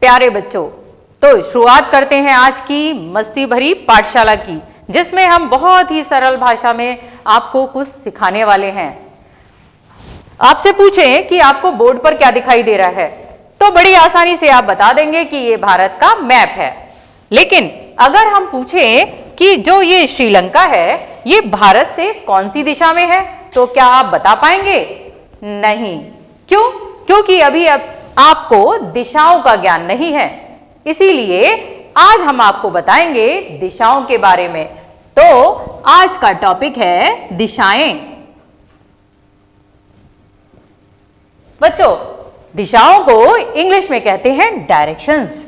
प्यारे बच्चों, तो शुरुआत करते हैं आज की मस्ती भरी पाठशाला की, जिसमें हम बहुत ही सरल भाषा में आपको कुछ सिखाने वाले हैं। आपसे पूछें कि आपको बोर्ड पर क्या दिखाई दे रहा है, तो बड़ी आसानी से आप बता देंगे कि ये भारत का मैप है। लेकिन अगर हम पूछें कि जो ये श्रीलंका है, ये भारत से कौन सी दिशा में है, तो क्या आप बता पाएंगे? नहीं। क्यों? क्योंकि अभी आपको दिशाओं का ज्ञान नहीं है, इसीलिए आज हम आपको बताएंगे दिशाओं के बारे में। तो आज का टॉपिक है दिशाएं। बच्चों, दिशाओं को इंग्लिश में कहते हैं डायरेक्शंस।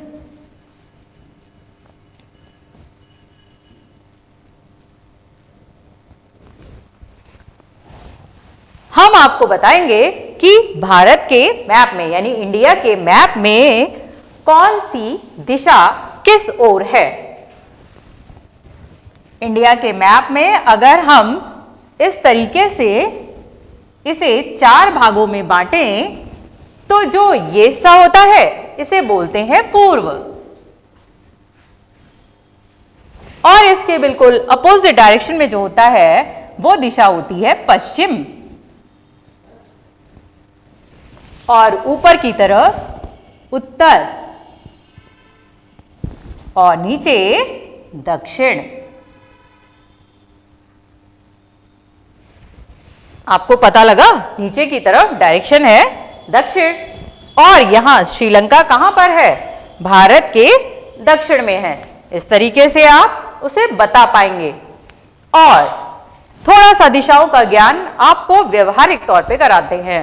हम आपको बताएंगे कि भारत के मैप में यानी इंडिया के मैप में कौन सी दिशा किस ओर है। इंडिया के मैप में अगर हम इस तरीके से इसे 4 भागों में बांटें, तो जो ये हिस्सा होता है इसे बोलते हैं पूर्व, और इसके बिल्कुल अपोजिट डायरेक्शन में जो होता है वो दिशा होती है पश्चिम, और ऊपर की तरफ उत्तर और नीचे दक्षिण। आपको पता लगा, नीचे की तरफ डायरेक्शन है दक्षिण, और यहां श्रीलंका कहां पर है? भारत के दक्षिण में है। इस तरीके से आप उसे बता पाएंगे। और थोड़ा सा दिशाओं का ज्ञान आपको व्यवहारिक तौर पे कराते हैं।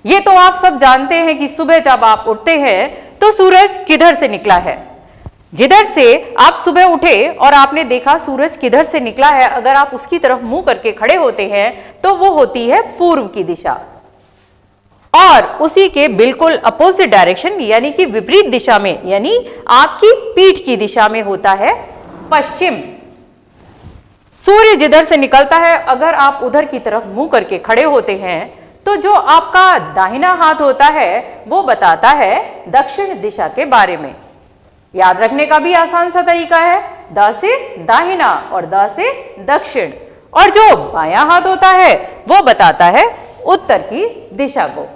ये तो आप सब जानते हैं कि सुबह जब आप उठते हैं तो सूरज किधर से निकला है। जिधर से आप सुबह उठे और आपने देखा सूरज किधर से निकला है, अगर आप उसकी तरफ मुंह करके खड़े होते हैं तो वो होती है पूर्व की दिशा, और उसी के बिल्कुल अपोजिट डायरेक्शन यानी कि विपरीत दिशा में यानी आपकी पीठ की दिशा में होता है पश्चिम। सूर्य जिधर से निकलता है, अगर आप उधर की तरफ मुंह करके खड़े होते हैं तो जो आपका दाहिना हाथ होता है वो बताता है दक्षिण दिशा के बारे में। याद रखने का भी आसान सा तरीका है, द से दाहिना और द से दक्षिण, और जो बायां हाथ होता है वो बताता है उत्तर की दिशा को।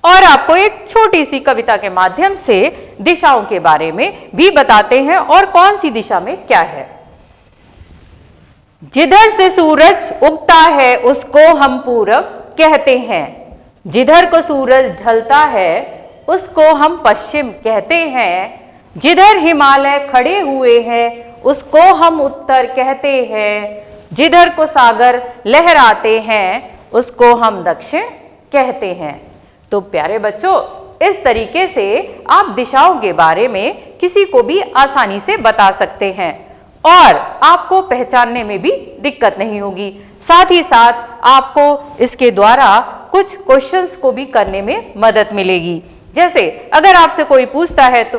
और आपको एक छोटी सी कविता के माध्यम से दिशाओं के बारे में भी बताते हैं और कौन सी दिशा में क्या है। जिधर से सूरज उगता है उसको हम पूरब कहते हैं, जिधर को सूरज ढलता है उसको हम पश्चिम कहते हैं, जिधर हिमालय खड़े हुए हैं उसको हम उत्तर कहते हैं, जिधर को सागर लहराते हैं उसको हम दक्षिण कहते हैं। तो प्यारे बच्चों, इस तरीके से आप दिशाओं के बारे में किसी को भी आसानी से बता सकते हैं और आपको पहचानने में भी दिक्कत नहीं होगी। साथ ही साथ आपको इसके द्वारा कुछ क्वेश्चंस को भी करने में मदद मिलेगी। जैसे अगर आपसे कोई पूछता है तो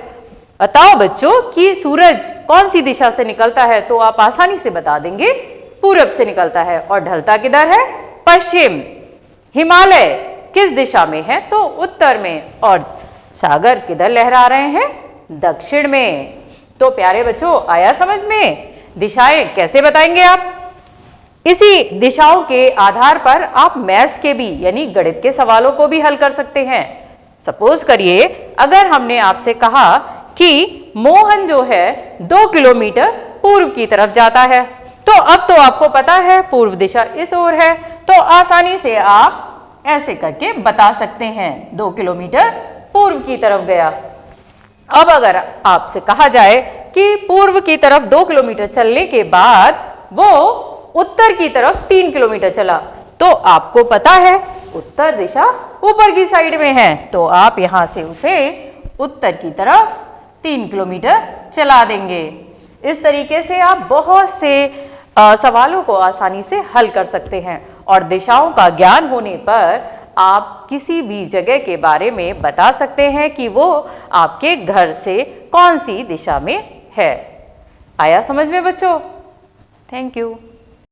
बताओ बच्चों कि सूरज कौन सी दिशा से निकलता है, तो आप आसानी से बता देंगे पूरब से निकलता है, और ढलता किधर है? पश्चिम। हिमालय किस दिशा में है? तो उत्तर में, और सागर किधर लहरा रहे हैं? दक्षिण में। तो प्यारे बच्चों, आया समझ में? दिशाएं कैसे बताएंगे आप? इसी दिशाओं के आधार पर आप मैथ्स के भी यानी गणित के सवालों को भी हल कर सकते हैं। सपोज करिए अगर हमने आपसे कहा कि मोहन जो है 2 किलोमीटर पूर्व की तरफ जाता है, तो अब तो आपको पता है पूर्व दिशा इस ओर है, तो आसानी से आप ऐसे करके बता सकते हैं 2 किलोमीटर पूर्व की तरफ गया। अब अगर आपसे कहा जाए कि पूर्व की तरफ 2 किलोमीटर चलने के बाद वो उत्तर की तरफ 3 किलोमीटर चला, तो आपको पता है उत्तर दिशा ऊपर की साइड में है, तो आप यहां से उसे उत्तर की तरफ 3 किलोमीटर चला देंगे। इस तरीके से आप बहुत से सवालों को आसानी से हल कर सकते हैं, और दिशाओं का ज्ञान होने पर आप किसी भी जगह के बारे में बता सकते हैं कि वो आपके घर से कौन सी दिशा में है। आया समझ में बच्चों? Thank you.